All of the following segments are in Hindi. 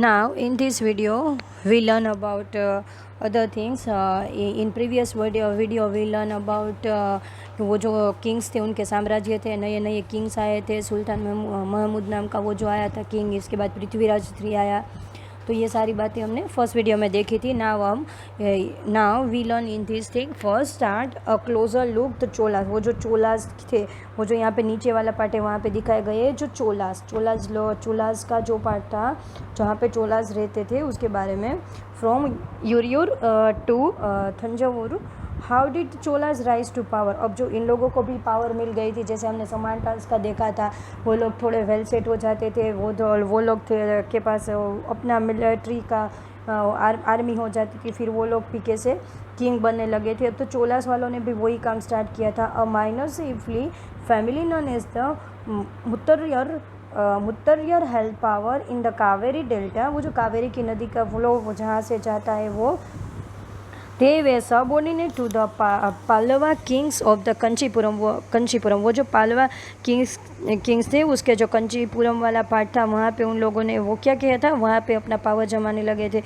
Now, in this video, we learn about other things. In previous video we learn about वो जो किंग्स थे, उनके साम्राज्य थे, नए नए किंग्स आए थे। सुल्तान महमूद नाम का वो जो आया था किंग, इसके बाद पृथ्वीराज थ्री आया। तो ये सारी बातें हमने फर्स्ट वीडियो में देखी थी। Now we learn in this thing. First start a closer look the Cholas. वो जो चोलास थे, वो जो यहाँ पे नीचे वाला पार्ट है वहाँ पे दिखाए गए जो चोलास का जो पार्ट था जहाँ पे चोलास रहते थे उसके बारे में। From Uraiyur to Thanjavur, how did Cholas rise to power. अब जो इन लोगों को भी पावर मिल गई थी, जैसे हमने समांटास का देखा था, वो लोग थोड़े वेल सेट हो जाते थे, वो लोग थे के पास अपना मिलिट्री का आर्मी हो जाती थी, फिर वो लोग भी कैसे किंग बनने लगे थे। अब तो चोलास वालों ने भी वही काम स्टार्ट किया था। A minor chiefly family known as the Muttaraiyar held power in the Kaveri delta. वो जो कावेरी की नदी का फ्लो जहाँ से जाता है वो they were subordinate to the Pallava kings of the Kanchipuram. वो जो पालवा किंग्स थे, उसके जो कंचीपुरम वाला पार्ट था वहाँ पे उन लोगों ने वो क्या किया था, वहाँ पे अपना पावर जमाने लगे थे।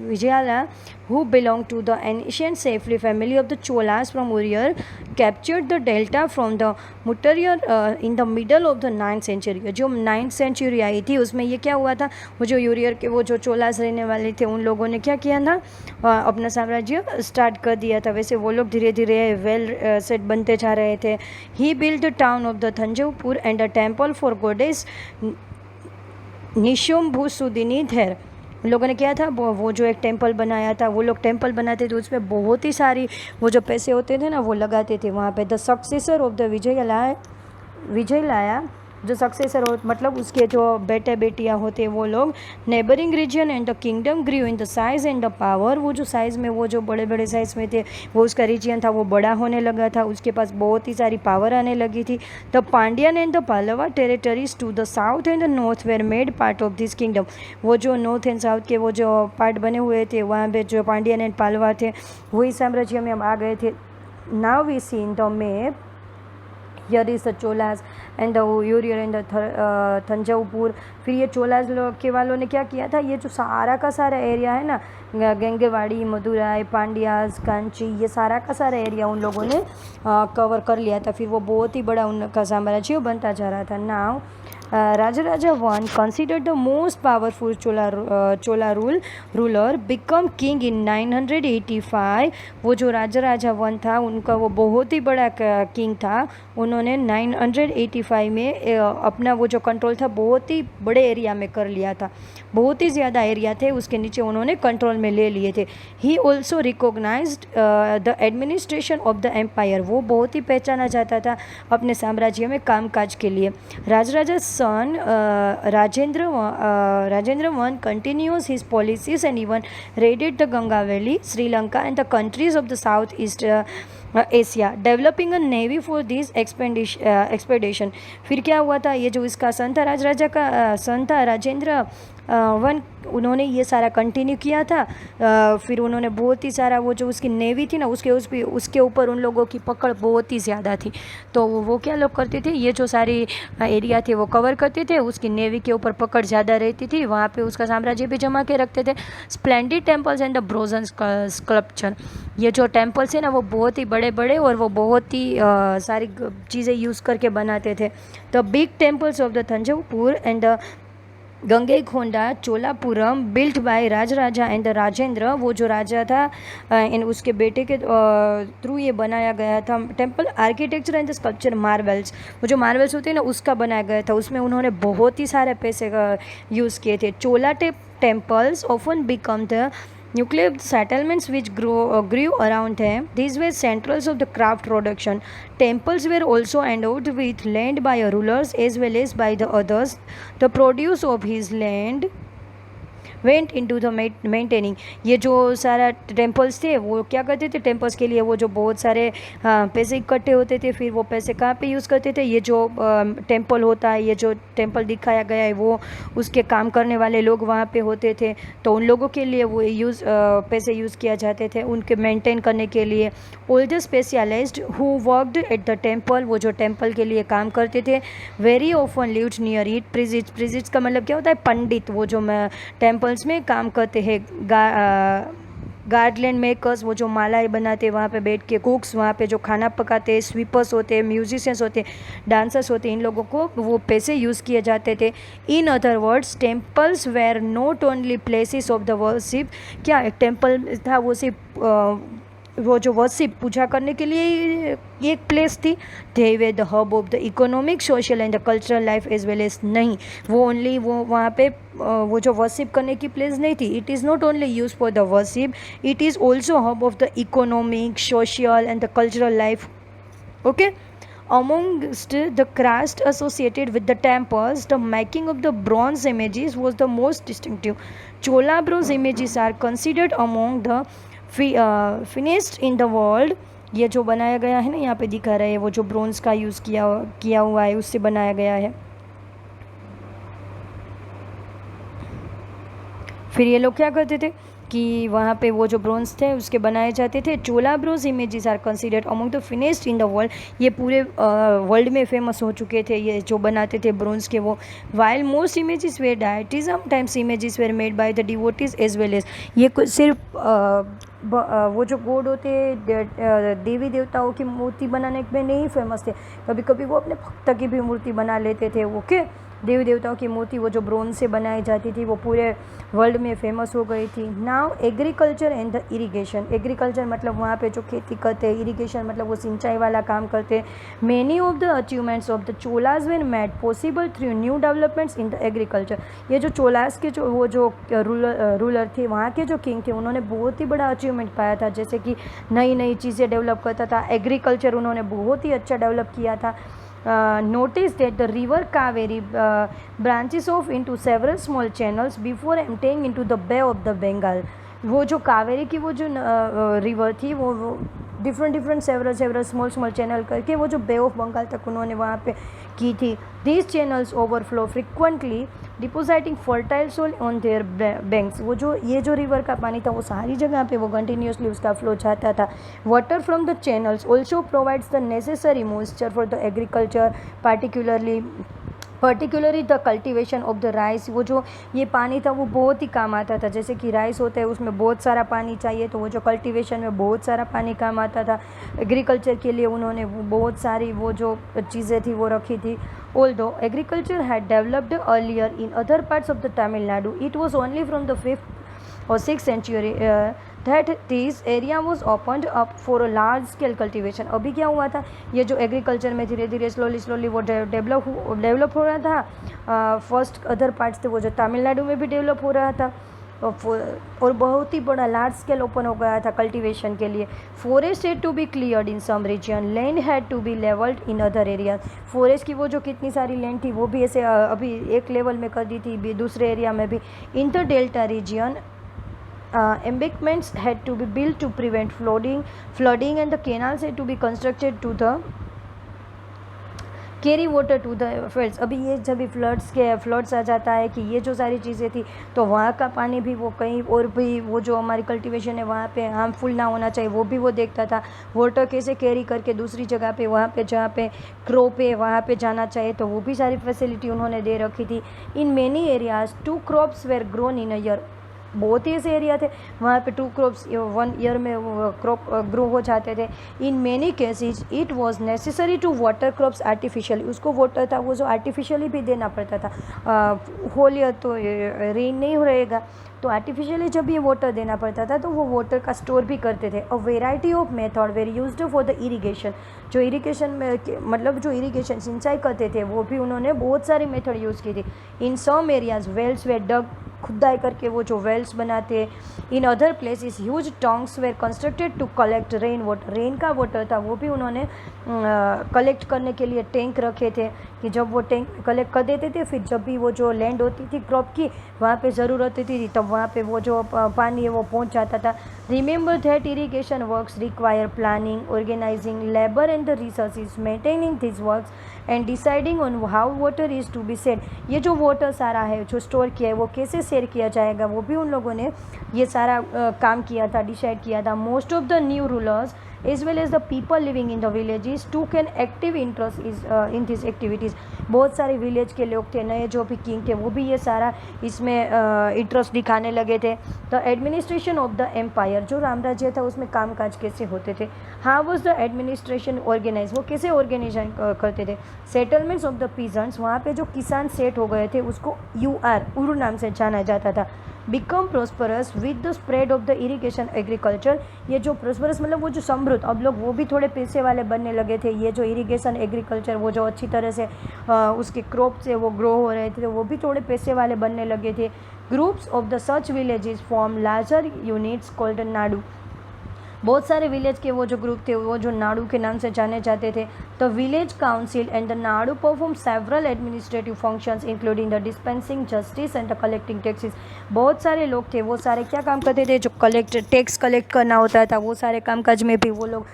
Vijayala, who belonged to the ancient Safely family of the Cholas from Uriyar, captured the delta from the Muttariya in the middle of the 9th century। जो 9th century आई थी उसमें ये क्या हुआ था, वो जो यूरियर के वो जो चोलास रहने वाले थे उन लोगों ने क्या किया था, अपना साम्राज्य स्टार्ट कर दिया था। वैसे वो लोग धीरे धीरे वेल सेट बनते जा रहे थे। He build the town of the Thanjavur and a temple for goddess Nishumbhasudini there. उन लोगों ने किया था, वो जो एक टेम्पल बनाया था, वो लोग टेम्पल बनाते थे उसमें बहुत ही सारी वो जो पैसे होते थे ना वो लगाते थे वहाँ पे। द सक्सेसर ऑफ द विजय लाया, जो सक्सेसर हो मतलब उसके जो बेटे बेटियाँ होते वो लोग। Neighbouring region and the kingdom grew in the size and the power. वो जो साइज़ में वो जो बड़े बड़े साइज़ में थे, वो उसका रीजन था वो बड़ा होने लगा था, उसके पास बहुत ही सारी पावर आने लगी थी। The Pandyan and the Pallava territories to the south and the north were made part of this kingdom. वो जो नॉर्थ एंड साउथ के वो जो पार्ट बने हुए थे वहाँ पे जो पांड्यन एंड पालवा थे वही साम्राज्य में हम आ गए थे। Now we see in the map, here is the Cholas and the Uraiyur and the Thanjavur. फिर ये चोलास के वालों ने क्या किया था, ये जो सारा का सारा एरिया है ना, गेंगेवाड़ी, मदुराई, पांड्यास, कांची, ये सारा का सारा एरिया उन लोगों ने कवर कर लिया था। फिर वो बहुत ही बड़ा उनका साम्राज्य बनता जा रहा था। Now Rajaraja I, considered the most powerful Chola ruler, become king in 985। वो जो राजा वन था उनका वो बहुत ही बड़ा किंग था। उन्होंने 985 में अपना वो जो कंट्रोल था बहुत ही बड़े एरिया में कर लिया था, बहुत ही ज़्यादा एरिया थे उसके नीचे उन्होंने कंट्रोल में ले लिए थे। He also recognised the administration of the empire. वो बहुत ही पहचाना जाता था अपने साम्राज्य में कामकाज के लिए। Rajaraja son Rajendra I continues his policies and even raided the Ganga Valley, Sri Lanka and the countries of the Southeast Asia, developing a navy for this expedition. फिर क्या हुआ था, ये जो इसका सन था सन था राजेंद्र वन, उन्होंने ये सारा कंटिन्यू किया था। फिर उन्होंने बहुत ही सारा वो जो उसकी नेवी थी ना उसके ऊपर उन लोगों की पकड़ बहुत ही ज़्यादा थी। तो वो क्या लोग करते थे, ये जो सारी एरिया थे वो कवर करते थे, उसकी नेवी के ऊपर पकड़ ज़्यादा रहती थी, वहाँ पे उसका साम्राज्य भी जमा के रखते थे। Splendid temples and the bronze sculpture. ये जो टेम्पल्स है ना वो बहुत ही बड़े बड़े और वो बहुत ही सारी चीज़ें यूज़ करके बनाते थे। The big temples of the Thanjavur and the Gangaikonda Cholapuram built by Rajaraja and the Rajendra. वो जो राजा था इन उसके बेटे के थ्रू ये बनाया गया था। Temple architecture and the sculpture marbles. वो जो मार्बल्स होते हैं ना उसका बनाया गया था, उसमें उन्होंने बहुत ही सारे पैसे यूज़ किए थे। चोला temples often become the nuclear settlements which grew around them. These were centers of the craft production. Temples were also endowed with land by rulers as well as by the others. The produce of his land went into the maintaining. ये जो सारा टेम्पल्स थे वो क्या करते थे, टेम्पल्स के लिए वो जो बहुत सारे पैसे इकट्ठे होते थे, फिर वो पैसे कहाँ पे यूज़ करते थे, ये जो टेम्पल होता है, ये जो टेम्पल दिखाया गया है वो उसके काम करने वाले लोग वहाँ पे होते थे, तो उन लोगों के लिए वो पैसे यूज़ किया जाते थे उनके मेंटेन करने के लिए। All the specialist who worked at the temple, वो जो टेम्पल के लिए काम करते थे, very often lived near it. Priests का मतलब क्या होता है, पंडित, वो जो टेम्पल्स में काम करते हैं। गार्डलैंड मेकर्स, वो जो मालाएं बनाते हैं वहाँ पे बैठ के। कुक्स, वहाँ पे जो खाना पकाते हैं। स्वीपर्स होते हैं, म्यूजिशियंस होते हैं, डांसर्स होते हैं, इन लोगों को वो पैसे यूज़ किए जाते थे। In other words temples were not only places of the worship. क्या एक टेम्पल था, वो सिर्फ वो जो वर्शिप पूजा करने के लिए एक प्लेस थी। They were the hub of the economic, social and the cultural life as well as. नहीं, वो ओनली वो वहाँ पे वो जो वर्शिप करने की प्लेस नहीं थी। It is not only use for the worship, it is also hub of the economic, social and the cultural life. Okay, amongst the crafts associated with the temples, the making of the bronze images was the most distinctive. Chola bronze images are considered among the finest in the world. ये जो बनाया गया है ना, यहाँ पे दिखा रहा है, वो जो ब्रोंज का यूज़ किया हुआ है उससे बनाया गया है। फिर ये लोग क्या करते थे कि वहाँ पे वो जो ब्रोंज थे उसके बनाए जाते थे। Chola bronze images are considered among the finest in the world. ये पूरे वर्ल्ड में फेमस हो चुके थे ये जो बनाते थे ब्रोंज के वो। While most images were deity, sometimes images were made by the devotees as well as. ये कुछ सिर्फ वो जो गॉड होते देवी देवताओं की मूर्ति बनाने में नहीं फेमस थे, कभी कभी वो अपने भक्त की भी मूर्ति बना लेते थे। ओके, देवी देवताओं की मूर्ति वो जो ब्रोंज से बनाई जाती थी वो पूरे वर्ल्ड में फेमस हो गई थी। Now agriculture and the irrigation. Agriculture मतलब वहाँ पे जो खेती करते हैं, इरिगेशन मतलब वो सिंचाई वाला काम करते हैं। Many of the achievements of the Cholas were made possible through new developments in the agriculture. ये जो चोलाज के जो वो जो रूलर थे, वहाँ के जो किंग थे, उन्होंने बहुत ही बड़ा अचीवमेंट पाया था, जैसे कि नई नई चीज़ें डेवलप करता था। एग्रीकल्चर उन्होंने बहुत ही अच्छा डेवलप किया था। Notice that the river Kaveri branches off into several small channels before emptying into the Bay of the Bengal. वो जो कावेरी की वो जो रिवर थी वो डिफरेंट सेवरल स्मॉल चैनल करके वो जो बे ऑफ बंगाल तक उन्होंने वहाँ पे की थी। These channels overflow frequently depositing fertile soil on their banks. वो जो ये जो रिवर का पानी था वो सारी जगह पे वो कंटिन्यूसली उसका फ्लो जाता था। Water from the channels also provides the necessary moisture for the agriculture, particularly the cultivation of the rice. वो जो ये पानी था वो बहुत ही काम आता था, जैसे कि राइस होता है उसमें बहुत सारा पानी चाहिए, तो वो जो कल्टिवेशन में बहुत सारा पानी काम आता था। एग्रीकल्चर के लिए उन्होंने वो बहुत सारी वो जो चीज़ें थी वो रखी थी। Although agriculture had developed earlier in other parts of the Tamil Nadu, it was only from the 5th or 6th century that this area was opened up for a large scale cultivation. अभी क्या हुआ था, ये जो एग्रीकल्चर में धीरे धीरे स्लोली वो डेवलप हो रहा था। फर्स्ट अदर पार्ट्स थे वो जो तमिलनाडु में भी डेवलप हो रहा था, और बहुत ही बड़ा लार्ज स्केल ओपन हो गया था कल्टीवेशन के लिए। Forest had to be cleared in some region, land had to be levelled in other areas. Forest की वो जो कितनी सारी लैंड थी वो भी ऐसे अभी एक लेवल में कर दी थी, दूसरे एरिया में भी। In the delta region embankments had to be built to prevent flooding and the canals had to be constructed to the carry water to the fields. अभी ये जब भी फ्लड्स आ जाता है कि ये जो सारी चीज़ें थी तो वहाँ का पानी भी वो कहीं और भी वो जो हमारी कल्टीवेशन है वहाँ पे हार्मफुल ना होना चाहिए वो भी वो देखता था। वाटर कैसे कैरी करके दूसरी जगह पे वहाँ पे जहाँ पे क्रॉप है वहाँ पे जाना चाहिए, तो वो भी सारी फैसिलिटी उन्होंने दे रखी थी। In many areas 2 crops were grown in a year. बहुत ही ऐसे एरिया थे वहाँ पे 2 crops 1 ईयर में क्रॉप ग्रो हो जाते थे। In many cases it was necessary to water crops artificially. उसको वाटर था वो जो आर्टिफिशियली भी देना पड़ता था। होल ईयर तो रेन नहीं रहेगा, तो आर्टिफिशियली जब ये वाटर देना पड़ता था तो वो वाटर का स्टोर भी करते थे। A variety of method where used for the irrigation. जो इरीगेशन में मतलब जो इरीगेशन सिंचाई करते थे वो भी उन्होंने बहुत सारी मेथड यूज़ की थी। In some areas wells were dug खुदाई करके वो जो वेल्स बनाते हैं। In other places huge tanks were constructed to collect rain water, rain का वाटर था वो भी उन्होंने कलेक्ट करने के लिए टैंक रखे थे कि जब वो टैंक कलेक्ट कर देते थे, फिर जब भी वो जो लैंड होती थी क्रॉप की वहाँ पे ज़रूरत होती थी तब वहाँ पे वो जो पानी है वो पहुँच जाता था। Remember that irrigation works require planning, organising labour and the resources, maintaining this works and deciding on how water is to be set. ये जो वाटर सारा है जो स्टोर किया है वो कैसे शेयर किया जाएगा वो भी उन लोगों ने ये सारा काम किया था, डिसाइड किया था। Most of the new rulers as well as the people living in the villages took an active interest in these activities। बहुत सारे विलेज के लोग थे, नए जो भी किंग थे वो भी ये सारा इसमें इंटरेस्ट दिखाने लगे थे। The administration of the empire, जो साम्राज्य था उसमें कामकाज कैसे होते थे। How was the administration organise, वो कैसे ऑर्गेनाइजेशन करते थे। सेटलमेंट्स ऑफ द पीजेंट्स, वहाँ पे जो किसान सेट हो गए थे उसको उरू नाम से जाना जाता था। Become prosperous with the spread of the irrigation agriculture, ये जो प्रोस्परस मतलब वो जो समृद्ध, अब लोग वो भी थोड़े पैसे वाले बनने लगे थे। ये जो इरीगेशन एग्रीकल्चर वो जो अच्छी तरह से उसके क्रॉप से वो ग्रो हो रहे थे वो भी थोड़े पैसे वाले बनने लगे थे। Groups of the such villages form larger units called Nadu, बहुत सारे विलेज के वो जो ग्रुप थे वो जो नाडू के नाम से जाने जाते थे। The village council and the Nadu perform several administrative functions including the dispensing justice and the collecting taxes. बहुत सारे लोग थे वो सारे क्या काम करते थे, जो टैक्स कलेक्ट करना होता था वो सारे कामकाज में भी वो लोग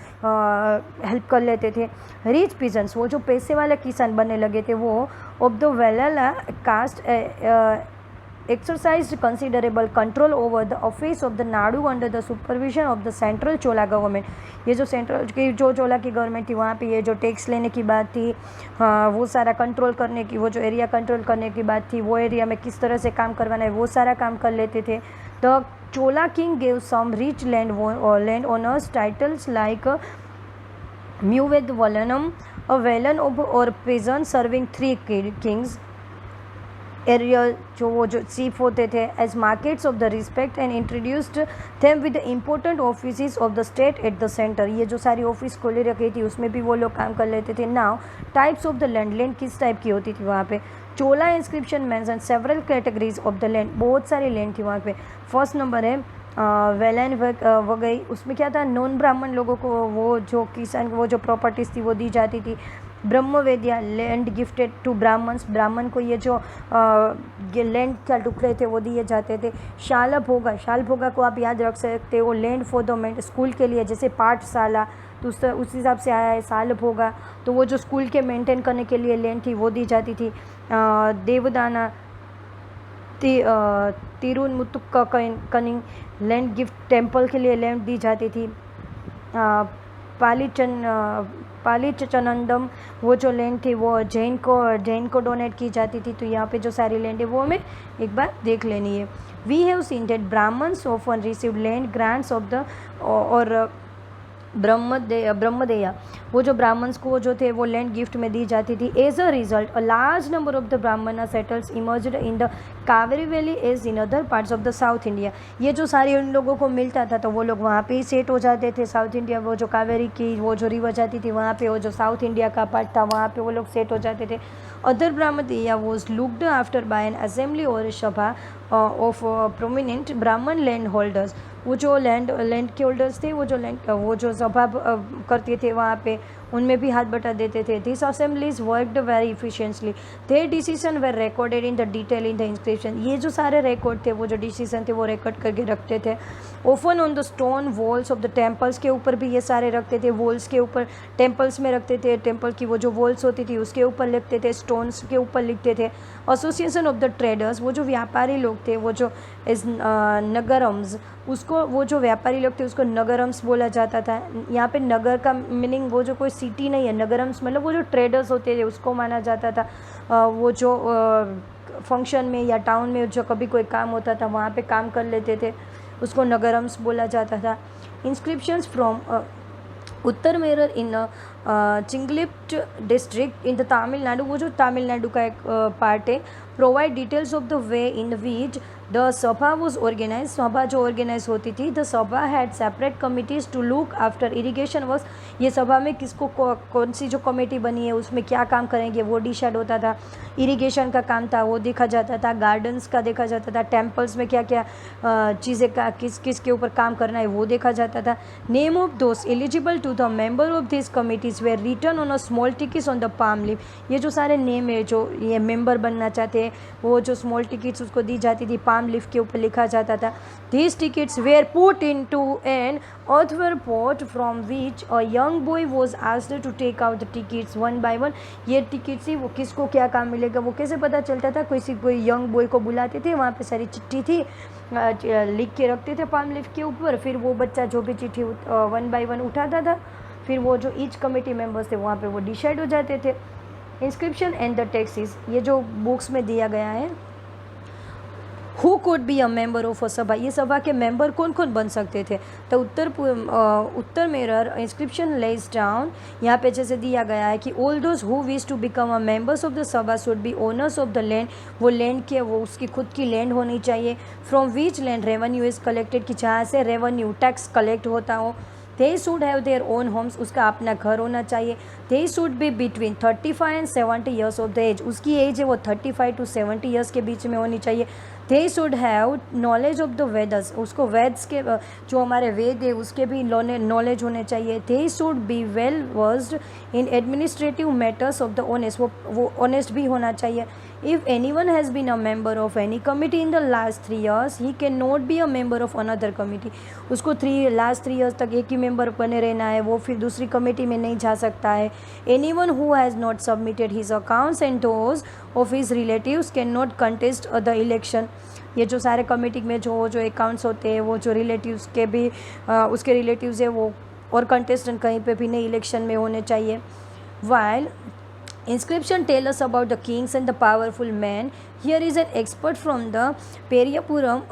हेल्प कर लेते थे। रिच पीजेंट्स, वो जो पैसे वाले किसान बनने लगे थे वो of the Vellala caste exercised considerable control over the office of the Nadu under the supervision of the central Chola government। ये जो सेंट्रल की जो चोला की गवर्नमेंट थी वहाँ पे ये जो टैक्स लेने की बात थी, वो सारा कंट्रोल करने की, वो जो एरिया कंट्रोल करने की बात थी, वो एरिया में किस तरह से काम करवाना है वो सारा काम कर लेते थे। The Chola king gave some rich land owners titles like Muvendavelan, a velan or peasant serving 3 Kings area, जो वो जो चीफ होते थे as markets of the respect and introduced them with the important office of the state at the centre. ये जो सारी ऑफिस खोली रखी थी उसमें भी वो लोग काम कर लेते थे। Now types of the land, land किस टाइप की होती थी वहाँ पे। Chola inscription mention several categories of the land, बहुत सारी लैंड थी वहाँ पे। फर्स्ट नंबर है वेलैंड वगई, उसमें क्या था, नॉन ब्राह्मण लोगों को वो जो किसान वो जो प्रॉपर्टीज़ थी वो दी जाती थी। ब्रह्मवेदिया, लैंड गिफ्टेड टू ब्राह्मण्स, ब्राह्मण को ये जो लैंड का टुकड़े थे वो दिए जाते थे। शाल भोगा, शाल भोगा को आप याद रख सकते हो, लैंड फॉर द स्कूल के लिए, जैसे पाठशाला तो उस हिसाब से आया है साल भोगा, तो वो जो स्कूल के मेंटेन करने के लिए लैंड थी वो दी जाती थी। देवदाना, तिरुमुतुक्का कनिंग, लैंड गिफ्ट, टेम्पल के लिए लैंड दी जाती थी। पालीचनंदम, वो जो लैंड थी वो जैन को डोनेट की जाती थी। तो यहाँ पे जो सारी लैंड है वो हमें एक बार देख लेनी है। We have seen that Brahmans often receive land grants of the और ब्रह्मदेया, वो जो ब्राह्मण्स को जो थे वो लैंड गिफ्ट में दी जाती थी। As a result a large number of the Brahmana settles emerged in the Kaveri valley as in other parts of the south India. ये जो सारी उन लोगों को मिलता था तो वो लोग वहाँ पे ही सेट हो जाते थे। साउथ इंडिया, वो जो कावेरी की वो जो रिवर जाती थी वहाँ पे, वो जो साउथ इंडिया का पार्ट था वहाँ पे वो लोग सेट हो जाते थे। Other brahmadeya was looked after by an assembly or sabha of prominent Brahmana land holders. वो जो लैंड के होल्डर्स थे वो जो सभा करते थे वहाँ पे उनमें भी हाथ बटा देते थे। This assemblies worked very efficiently, there decision were recorded in the detail in the inscription. ये जो सारे रिकॉर्ड थे वो जो डिसीजन थे वो रिकॉर्ड करके रखते थे। Often on the stone walls of the temples के ऊपर भी ये सारे रखते थे, वॉल्स के ऊपर टेम्पल्स में रखते थे, टेम्पल की वो जो वॉल्स होती थी उसके ऊपर लिखते थे, स्टोन्स के ऊपर लिखते थे। एसोसिएशन ऑफ द ट्रेडर्स, वो जो व्यापारी लोग थे वो जो इस नगरम्स, उसको वो जो व्यापारी लोग थे उसको नगरम्स बोला जाता था। यहाँ पे नगर का मीनिंग वो जो कोई सिटी नहीं है, नगरम्स मतलब वो जो ट्रेडर्स होते थे उसको माना जाता था। वो जो फंक्शन में या टाउन में जो कभी कोई काम होता था वहाँ पे काम कर लेते थे उसको नगरम्स बोला जाता था। इंस्क्रिप्शंस फ्रॉम उत्तर मिरर इन Chingleput district in the Tamil Nadu, वो जो तमिलनाडु का एक पार्ट है, provide details of the way in which the sabha was organise, सभा जो ऑर्गेनाइज होती थी, the sabha had separate committees to look after irrigation work, ये सभा में किसको कौन सी जो कमेटी बनी है उसमें क्या काम करेंगे वो डिसाइड होता था, इरीगेशन का काम था वो देखा जाता था, गार्डन्स का देखा जाता था, टेम्पल्स में क्या क्या चीज़ें का किस किस के ऊपर काम करना है वो देखा जाता था। Name of those eligible to the member of this committees were return on a small tickets on the palm leaf, ये जो सारे नेम है जो ये मेंबर बनना चाहते हैं वो जो स्मॉल टिकट्स उसको दी जाती थी, पाम लीफ के ऊपर लिखा जाता था। These tickets were put into an earthenware pot from which a young boy was asked to take out the tickets one by one, ये टिकट थी वो किसको क्या काम मिलेगा वो कैसे पता चलता था, कोई यंग बॉय को बुलाते थे, वहाँ पे सारी चिट्ठी थी लिख के रखते थे पाम लीफ के ऊपर, फिर वो बच्चा जो भी चिट्ठी वन बाय वन उठाता था, फिर वो जो ईच कमेटी मेंबर्स थे वहाँ पे वो डिसाइड हो जाते थे। इंस्क्रिप्शन एंड द टैक्सेस, ये जो बुक्स में दिया गया है, who could be a member of a सभा, ये सभा के मेंबर कौन कौन बन सकते थे, तो Uttaramerur inscription lays down, यहाँ पे जैसे दिया गया है कि all those who wish to become a members of the sabha should be owners of the land, वो लैंड के वो उसकी खुद की लैंड होनी चाहिए, from which land revenue is collected, कि जहाँ से रेवेन्यू टैक्स कलेक्ट होता हो, they should have their own homes, उसका अपना घर होना चाहिए, they should be between 35 and 70 years of the age, उसकी एज है वो 35 टू 70 ईयर्स के बीच में होनी चाहिए, they should have knowledge of the Vedas, उसको वेद्स के जो हमारे वेद है उसके भी नॉलेज होने चाहिए, they should be well versed in administrative matters of the honest, वो ऑनेस्ट भी होना चाहिए। If anyone has been a member of any committee in the last 3 years, he cannot be a member of another committee, उसको लास्ट 3 years तक एक ही मेंबर बने रहना है, वो फिर दूसरी कमेटी में नहीं जा सकता है। Anyone who has not submitted his accounts and those of his relatives cannot contest the election, ये जो सारे कमेटी में जो अकाउंट्स होते हैं वो जो रिलेटिव्स के भी उसके रिलेटिव्स है वो और कंटेस्टेंट कहीं पे भी नहीं इलेक्शन में होने चाहिए। While inscription tell us about the kings and the powerful men, here is an expert from the Periyapuram,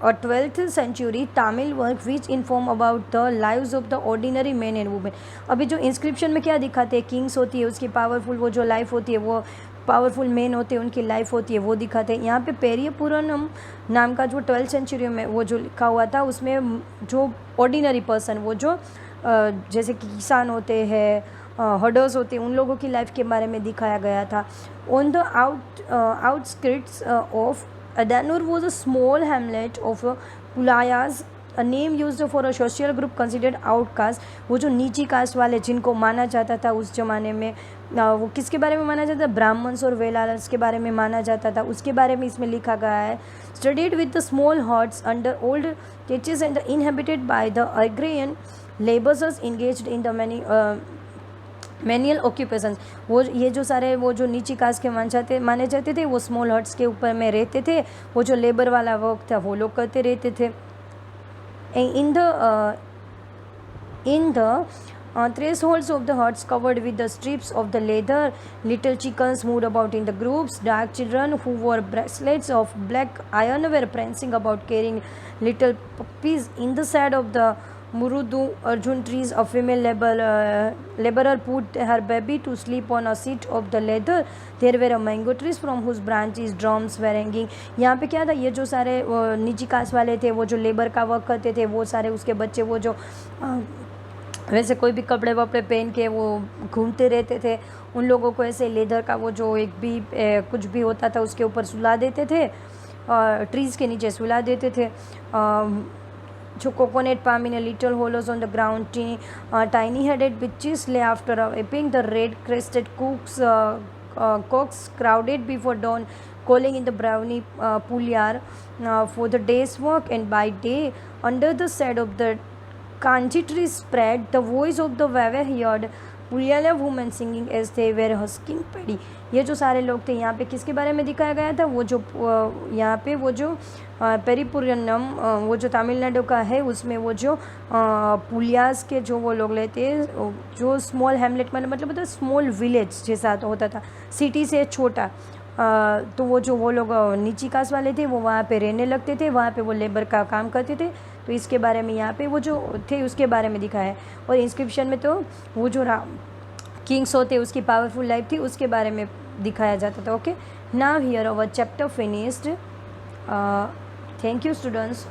a 12th century Tamil work which inform about the lives of the ordinary men and women। अभी जो इंस्क्रिप्शन में क्या दिखाते हैं, किंग्स होती है उसकी पावरफुल वो जो लाइफ होती है, वो पावरफुल मेन होते हैं उनकी लाइफ होती है वो दिखाते हैं। यहाँ पे पेरियापुरम नाम का जो 12th सेंचुरी में वो जो लिखा हुआ था उसमें जो ऑर्डिनरी पर्सन वो जो जैसे कि किसान होते हैं, हर्डर्स होते हैं, उन लोगों की लाइफ के बारे में दिखाया गया था। On the outskirts of Adanur was a small hamlet of Pulaiyas, a name used for a social group considered outcaste, वो जो नीची कास्ट वाले जिनको माना जाता था उस ज़माने में, वो किसके बारे में माना जाता था, ब्राह्मण्स और वेलाल्स के बारे में माना जाता था, उसके बारे में इसमें लिखा गया है। Studied with the small huts under old churches and inhabited by the agrarian labours engaged in the manual occupations, वो ये जो सारे वो जो नीची कास्ट के माने जाते थे वो स्मॉल हट्स के ऊपर में रहते थे, वो जो लेबर वाला वर्क था वो लोग करते रहते थे। In the thresholds of the huts covered with the strips of the leather, little chickens moved about in the groups, dark children who wore bracelets of black iron were prancing about carrying little puppies. In the shade of the Murudu Arjun trees, a female laborer put her baby to sleep on a seat of the leather. There were mango trees from whose branches drums were hanging. यहाँ पे क्या था, ये जो सारे निजी कास्ट वाले थे वो जो लेबर का वर्क करते थे वो सारे उसके बच्चे वो जो वैसे कोई भी कपड़े वपड़े पहन के वो घूमते रहते थे, उन लोगों को ऐसे लेदर का वो जो एक भी कुछ भी होता था उसके ऊपर सुला देते थे, ट्रीज़ के नीचे सुला देते थे। जो coconut palm in a little hollows on the ground, tiny headed bitches lay after aping, the red crested cocks crowded before dawn, calling in the brownie pulyar for the day's work, and by day under the shade of the kanji tree spread the voice of the weaver heard Puliyala women singing as they were husking paddy. ये जो सारे लोग थे यहाँ पे किसके बारे में दिखाया गया था, वो जो यहाँ पे वो जो पेरिपुरनम वो जो तमिलनाडु का है उसमें वो जो पुलियास के जो वो लोग लेते हैं, जो स्मॉल हैमलेट मतलब होता है स्मॉल विलेज जैसा होता था, सिटी से छोटा, तो वो लोग नीची कास्ट वाले थे वो वहाँ पे रहने लगते थे, वहाँ पे वो लेबर का काम करते थे। तो इसके बारे में यहाँ पे वो जो थे उसके बारे में दिखाया है। और इंस्क्रिप्शन में तो वो जो किंग्स होते उसकी पावरफुल लाइफ थी उसके बारे में दिखाया जाता था. Okay, now here our chapter finished. Thank you students.